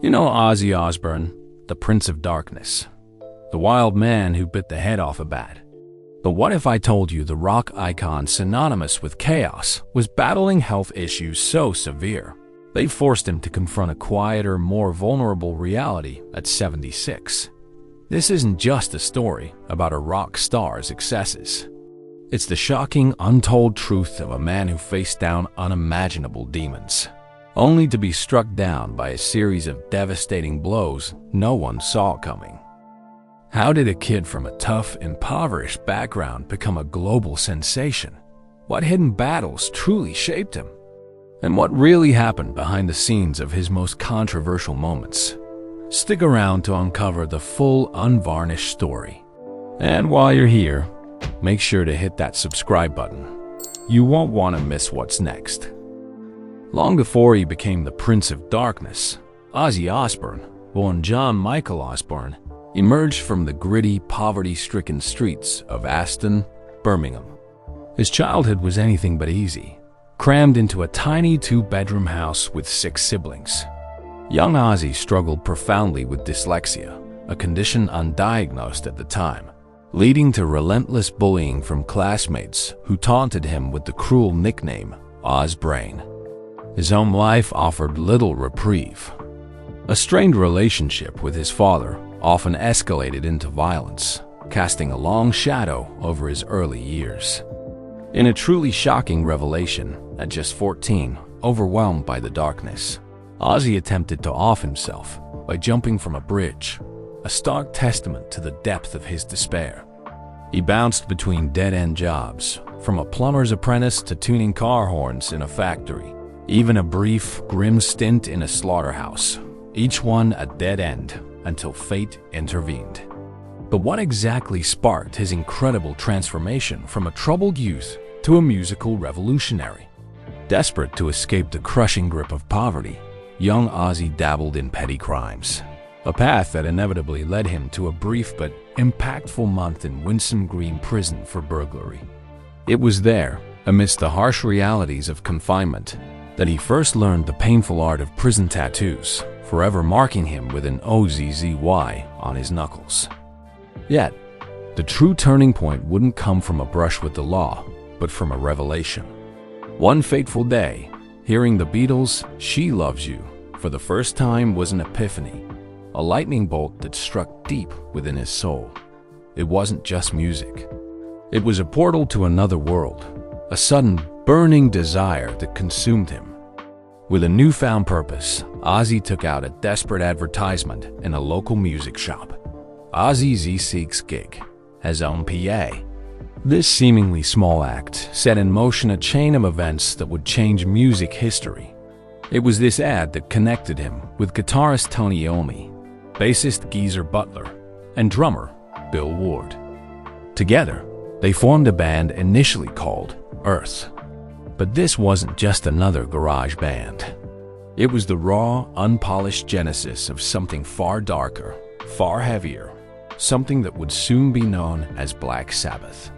You know Ozzy Osbourne, the Prince of Darkness, the wild man who bit the head off a bat. But what if I told you the rock icon synonymous with chaos was battling health issues so severe they forced him to confront a quieter, more vulnerable reality at 76? This isn't just a story about a rock star's excesses. It's the shocking, untold truth of a man who faced down unimaginable demons, only to be struck down by a series of devastating blows no one saw coming. How did a kid from a tough, impoverished background become a global sensation? What hidden battles truly shaped him? And what really happened behind the scenes of his most controversial moments? Stick around to uncover the full, unvarnished story. And while you're here, make sure to hit that subscribe button. You won't want to miss what's next. Long before he became the Prince of Darkness, Ozzy Osbourne, born John Michael Osbourne, emerged from the gritty, poverty-stricken streets of Aston, Birmingham. His childhood was anything but easy, crammed into a tiny two-bedroom house with 6 siblings. Young Ozzy struggled profoundly with dyslexia, a condition undiagnosed at the time, leading to relentless bullying from classmates who taunted him with the cruel nickname Ozbrain. His home life offered little reprieve. A strained relationship with his father often escalated into violence, casting a long shadow over his early years. In a truly shocking revelation, at just 14, overwhelmed by the darkness, Ozzy attempted to off himself by jumping from a bridge, a stark testament to the depth of his despair. He bounced between dead-end jobs, from a plumber's apprentice to tuning car horns in a factory, even a brief, grim stint in a slaughterhouse, each one a dead end until fate intervened. But what exactly sparked his incredible transformation from a troubled youth to a musical revolutionary? Desperate to escape the crushing grip of poverty, young Ozzy dabbled in petty crimes, a path that inevitably led him to a brief but impactful month in Winson Green prison for burglary. It was there, amidst the harsh realities of confinement, that he first learned the painful art of prison tattoos, forever marking him with an Ozzy on his knuckles. Yet, the true turning point wouldn't come from a brush with the law, but from a revelation. One fateful day, hearing the Beatles' "She Loves You" for the first time was an epiphany, a lightning bolt that struck deep within his soul. It wasn't just music. It was a portal to another world, a sudden, burning desire that consumed him. With a newfound purpose, Ozzy took out a desperate advertisement in a local music shop. Ozzy Z Seeks Gig, his own PA. This seemingly small act set in motion a chain of events that would change music history. It was this ad that connected him with guitarist Tony Iommi, bassist Geezer Butler, and drummer Bill Ward. Together, they formed a band initially called Earth. But this wasn't just another garage band. It was the raw, unpolished genesis of something far darker, far heavier, something that would soon be known as Black Sabbath.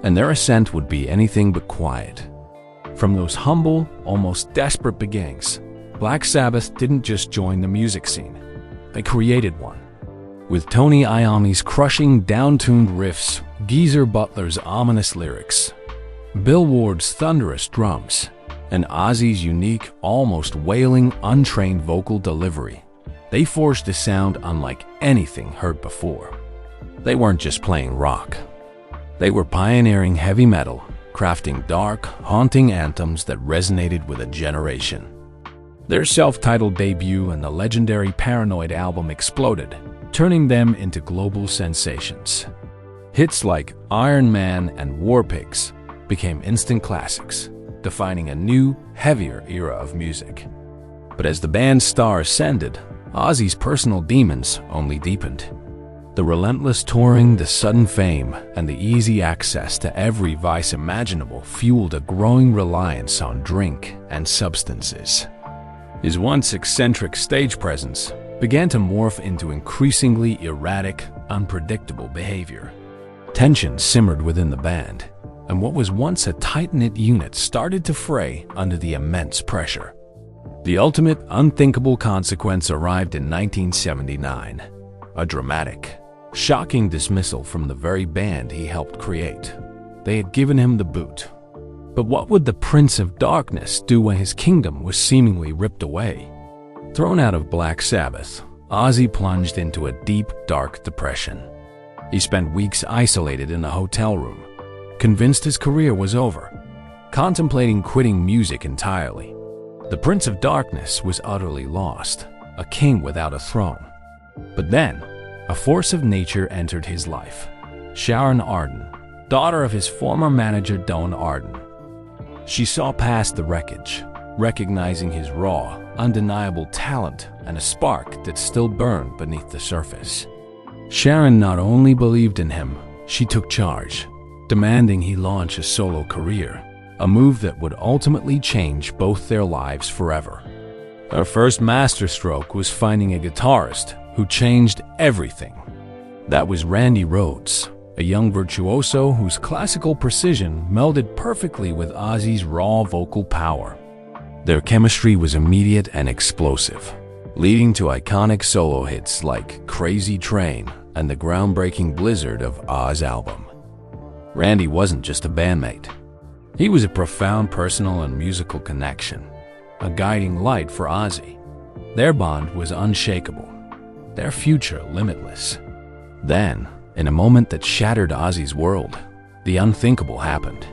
And their ascent would be anything but quiet. From those humble, almost desperate beginnings, Black Sabbath didn't just join the music scene. They created one. With Tony Iommi's crushing, down-tuned riffs, Geezer Butler's ominous lyrics, Bill Ward's thunderous drums, and Ozzy's unique, almost wailing, untrained vocal delivery, they forged a sound unlike anything heard before. They weren't just playing rock. They were pioneering heavy metal, crafting dark, haunting anthems that resonated with a generation. Their self-titled debut and the legendary Paranoid album exploded, turning them into global sensations. Hits like Iron Man and War Pigs became instant classics, defining a new, heavier era of music. But as the band's star ascended, Ozzy's personal demons only deepened. The relentless touring, the sudden fame, and the easy access to every vice imaginable fueled a growing reliance on drink and substances. His once eccentric stage presence began to morph into increasingly erratic, unpredictable behavior. Tension simmered within the band, and what was once a tight-knit unit started to fray under the immense pressure. The ultimate unthinkable consequence arrived in 1979, a dramatic, shocking dismissal from the very band he helped create. They had given him the boot. But what would the Prince of Darkness do when his kingdom was seemingly ripped away? Thrown out of Black Sabbath, Ozzy plunged into a deep, dark depression. He spent weeks isolated in a hotel room, convinced his career was over, contemplating quitting music entirely. The Prince of Darkness was utterly lost, a king without a throne. But then, a force of nature entered his life. Sharon Arden, daughter of his former manager Don Arden. She saw past the wreckage, recognizing his raw, undeniable talent and a spark that still burned beneath the surface. Sharon not only believed in him, she took charge, demanding he launch a solo career, a move that would ultimately change both their lives forever. Her first masterstroke was finding a guitarist who changed everything. That was Randy Rhoads, a young virtuoso whose classical precision melded perfectly with Ozzy's raw vocal power. Their chemistry was immediate and explosive, leading to iconic solo hits like Crazy Train and the groundbreaking Blizzard of Oz album. Randy wasn't just a bandmate. He was a profound personal and musical connection, a guiding light for Ozzy. Their bond was unshakable, their future limitless. Then, in a moment that shattered Ozzy's world, the unthinkable happened.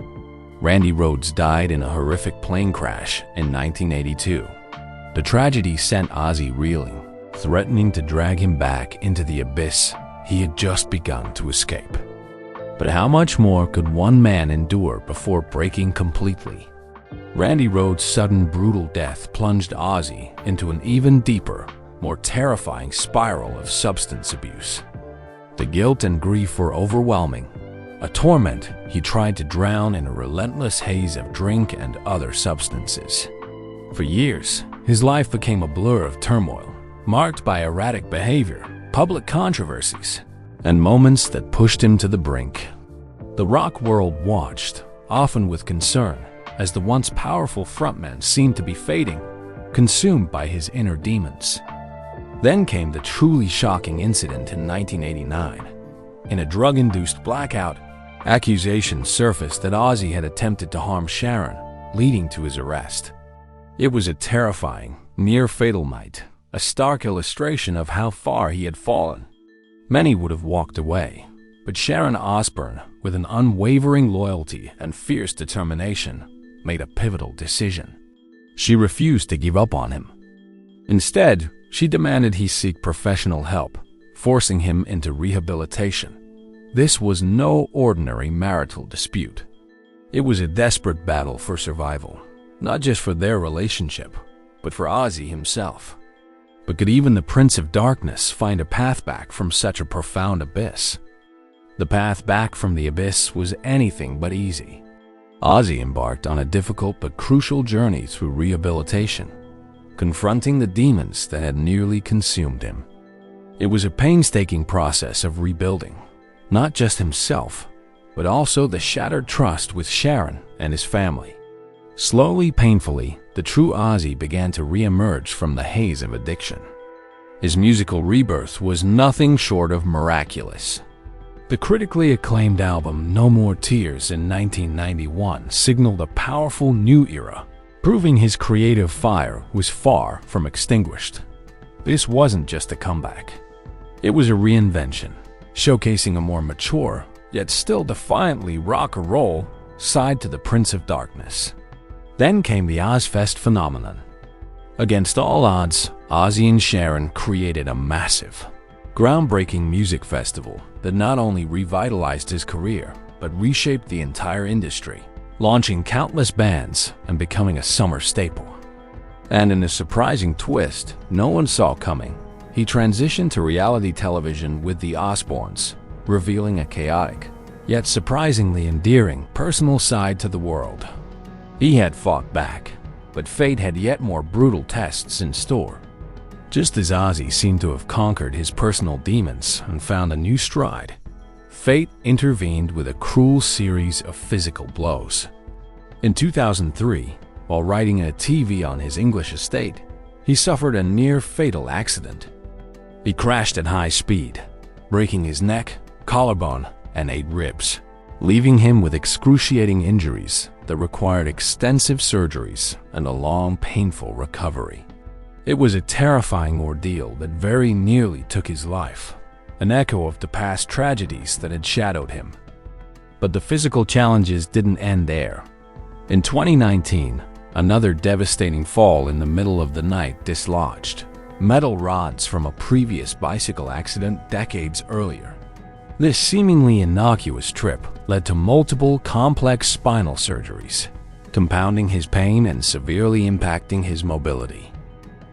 Randy Rhoads died in a horrific plane crash in 1982. The tragedy sent Ozzy reeling, threatening to drag him back into the abyss he had just begun to escape. But how much more could one man endure before breaking completely? Randy Rhoads' sudden brutal death plunged Ozzy into an even deeper, more terrifying spiral of substance abuse. The guilt and grief were overwhelming, a torment he tried to drown in a relentless haze of drink and other substances. For years, his life became a blur of turmoil, marked by erratic behavior, public controversies, and moments that pushed him to the brink. The rock world watched, often with concern, as the once powerful frontman seemed to be fading, consumed by his inner demons. Then came the truly shocking incident in 1989. In a drug-induced blackout, accusations surfaced that Ozzy had attempted to harm Sharon, leading to his arrest. It was a terrifying, near-fatal night, a stark illustration of how far he had fallen. Many would have walked away, but Sharon Osbourne, with an unwavering loyalty and fierce determination, made a pivotal decision. She refused to give up on him. Instead, she demanded he seek professional help, forcing him into rehabilitation. This was no ordinary marital dispute. It was a desperate battle for survival, not just for their relationship, but for Ozzy himself. But could even the Prince of Darkness find a path back from such a profound abyss? The path back from the abyss was anything but easy. Ozzy embarked on a difficult but crucial journey through rehabilitation, confronting the demons that had nearly consumed him. It was a painstaking process of rebuilding, not just himself, but also the shattered trust with Sharon and his family. Slowly, painfully, the true Ozzy began to re-emerge from the haze of addiction. His musical rebirth was nothing short of miraculous. The critically acclaimed album No More Tears in 1991 signaled a powerful new era, proving his creative fire was far from extinguished. This wasn't just a comeback. It was a reinvention, showcasing a more mature, yet still defiantly rock and roll side to the Prince of Darkness. Then came the Ozzfest phenomenon. Against all odds, Ozzy and Sharon created a massive, groundbreaking music festival that not only revitalized his career, but reshaped the entire industry, launching countless bands and becoming a summer staple. And in a surprising twist no one saw coming, he transitioned to reality television with the Osbournes, revealing a chaotic, yet surprisingly endearing personal side to the world. He had fought back, but fate had yet more brutal tests in store. Just as Ozzy seemed to have conquered his personal demons and found a new stride, fate intervened with a cruel series of physical blows. In 2003, while riding a TV on his English estate, he suffered a near-fatal accident. He crashed at high speed, breaking his neck, collarbone, and 8 ribs, leaving him with excruciating injuries that required extensive surgeries and a long, painful recovery. It was a terrifying ordeal that very nearly took his life, an echo of the past tragedies that had shadowed him. But the physical challenges didn't end there. In 2019, another devastating fall in the middle of the night dislodged metal rods from a previous bicycle accident decades earlier. This seemingly innocuous trip led to multiple complex spinal surgeries, compounding his pain and severely impacting his mobility.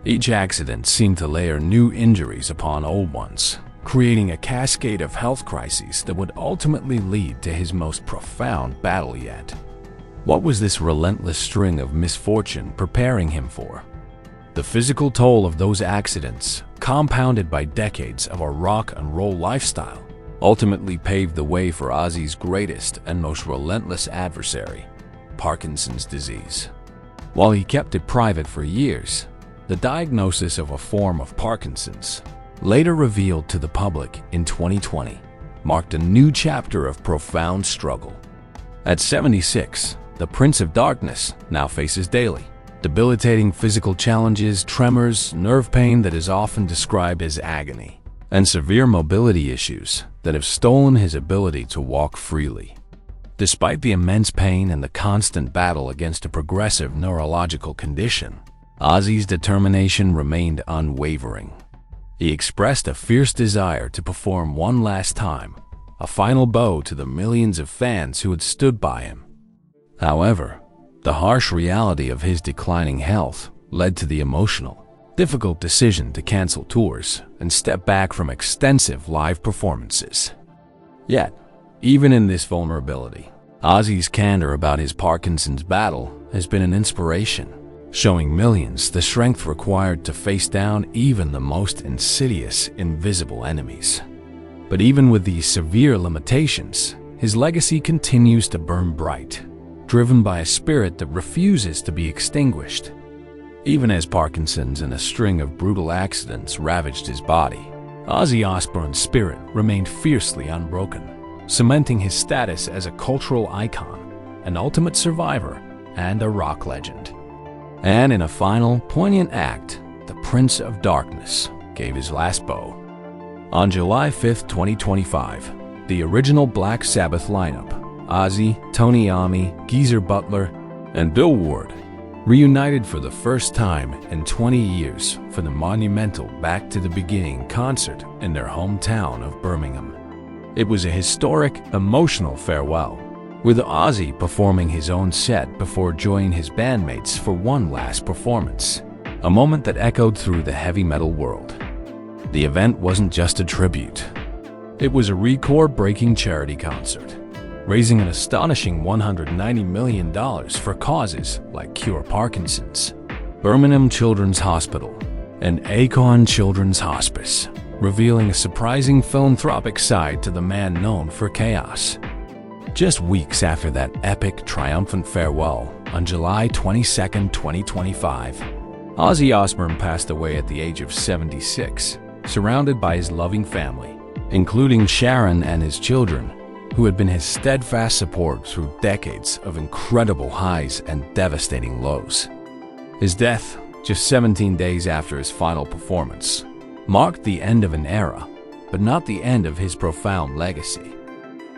Each accident seemed to layer new injuries upon old ones, creating a cascade of health crises that would ultimately lead to his most profound battle yet. What was this relentless string of misfortune preparing him for? The physical toll of those accidents, compounded by decades of a rock and roll lifestyle, ultimately paved the way for Ozzy's greatest and most relentless adversary, Parkinson's disease. While he kept it private for years, the diagnosis of a form of Parkinson's, later revealed to the public in 2020, marked a new chapter of profound struggle. At 76, the Prince of Darkness now faces daily debilitating physical challenges, tremors, nerve pain that is often described as agony, and severe mobility issues that have stolen his ability to walk freely. Despite the immense pain and the constant battle against a progressive neurological condition, Ozzy's determination remained unwavering. He expressed a fierce desire to perform one last time, a final bow to the millions of fans who had stood by him. However, the harsh reality of his declining health led to the emotional, difficult decision to cancel tours and step back from extensive live performances. Yet, even in this vulnerability, Ozzy's candor about his Parkinson's battle has been an inspiration, showing millions the strength required to face down even the most insidious, invisible enemies. But even with these severe limitations, his legacy continues to burn bright, driven by a spirit that refuses to be extinguished. Even as Parkinson's and a string of brutal accidents ravaged his body, Ozzy Osbourne's spirit remained fiercely unbroken, cementing his status as a cultural icon, an ultimate survivor, and a rock legend. And in a final, poignant act, the Prince of Darkness gave his last bow. On July 5, 2025, the original Black Sabbath lineup, Ozzy, Tony Iommi, Geezer Butler, and Bill Ward, reunited for the first time in 20 years for the monumental Back to the Beginning concert in their hometown of Birmingham. It was a historic, emotional farewell, with Ozzy performing his own set before joining his bandmates for one last performance, a moment that echoed through the heavy metal world. The event wasn't just a tribute. It was a record-breaking charity concert, raising an astonishing $190 million for causes like Cure Parkinson's, Birmingham Children's Hospital, and Acorn Children's Hospice, revealing a surprising philanthropic side to the man known for chaos. Just weeks after that epic, triumphant farewell, on July 22, 2025, Ozzy Osbourne passed away at the age of 76, surrounded by his loving family, including Sharon and his children, who had been his steadfast support through decades of incredible highs and devastating lows. His death, just 17 days after his final performance, marked the end of an era, but not the end of his profound legacy.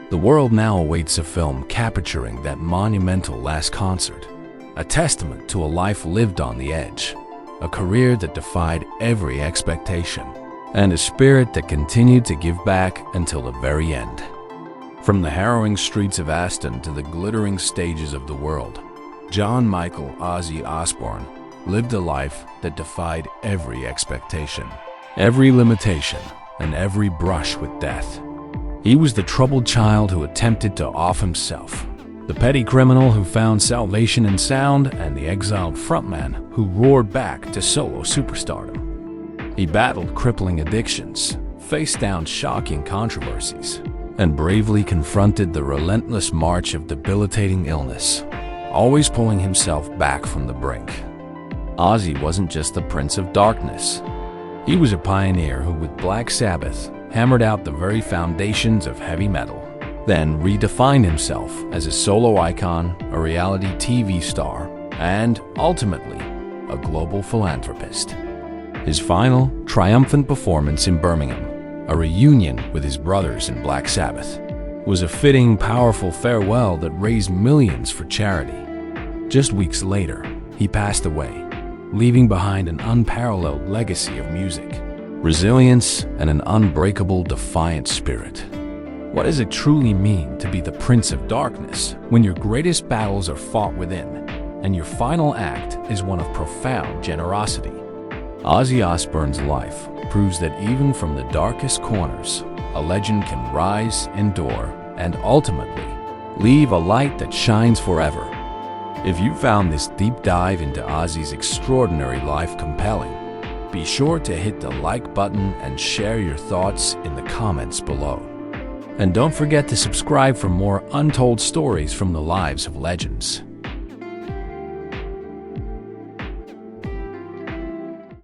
The world now awaits a film capturing that monumental last concert, a testament to a life lived on the edge, a career that defied every expectation, and a spirit that continued to give back until the very end. From the harrowing streets of Aston to the glittering stages of the world, John Michael Ozzy Osbourne lived a life that defied every expectation, every limitation, and every brush with death. He was the troubled child who attempted to off himself, the petty criminal who found salvation in sound, and the exiled frontman who roared back to solo superstardom. He battled crippling addictions, faced down shocking controversies, and bravely confronted the relentless march of debilitating illness, always pulling himself back from the brink. Ozzy wasn't just the Prince of Darkness. He was a pioneer who, with Black Sabbath, hammered out the very foundations of heavy metal, then redefined himself as a solo icon, a reality TV star, and, ultimately, a global philanthropist. His final, triumphant performance in Birmingham, a reunion with his brothers in Black Sabbath, was a fitting, powerful farewell that raised millions for charity. Just weeks later, he passed away, leaving behind an unparalleled legacy of music, resilience, and an unbreakable, defiant spirit. What does it truly mean to be the Prince of Darkness when your greatest battles are fought within, and your final act is one of profound generosity? Ozzy Osbourne's life proves that even from the darkest corners, a legend can rise, endure, and ultimately leave a light that shines forever. If you found this deep dive into Ozzy's extraordinary life compelling, be sure to hit the like button and share your thoughts in the comments below. And don't forget to subscribe for more untold stories from the lives of legends.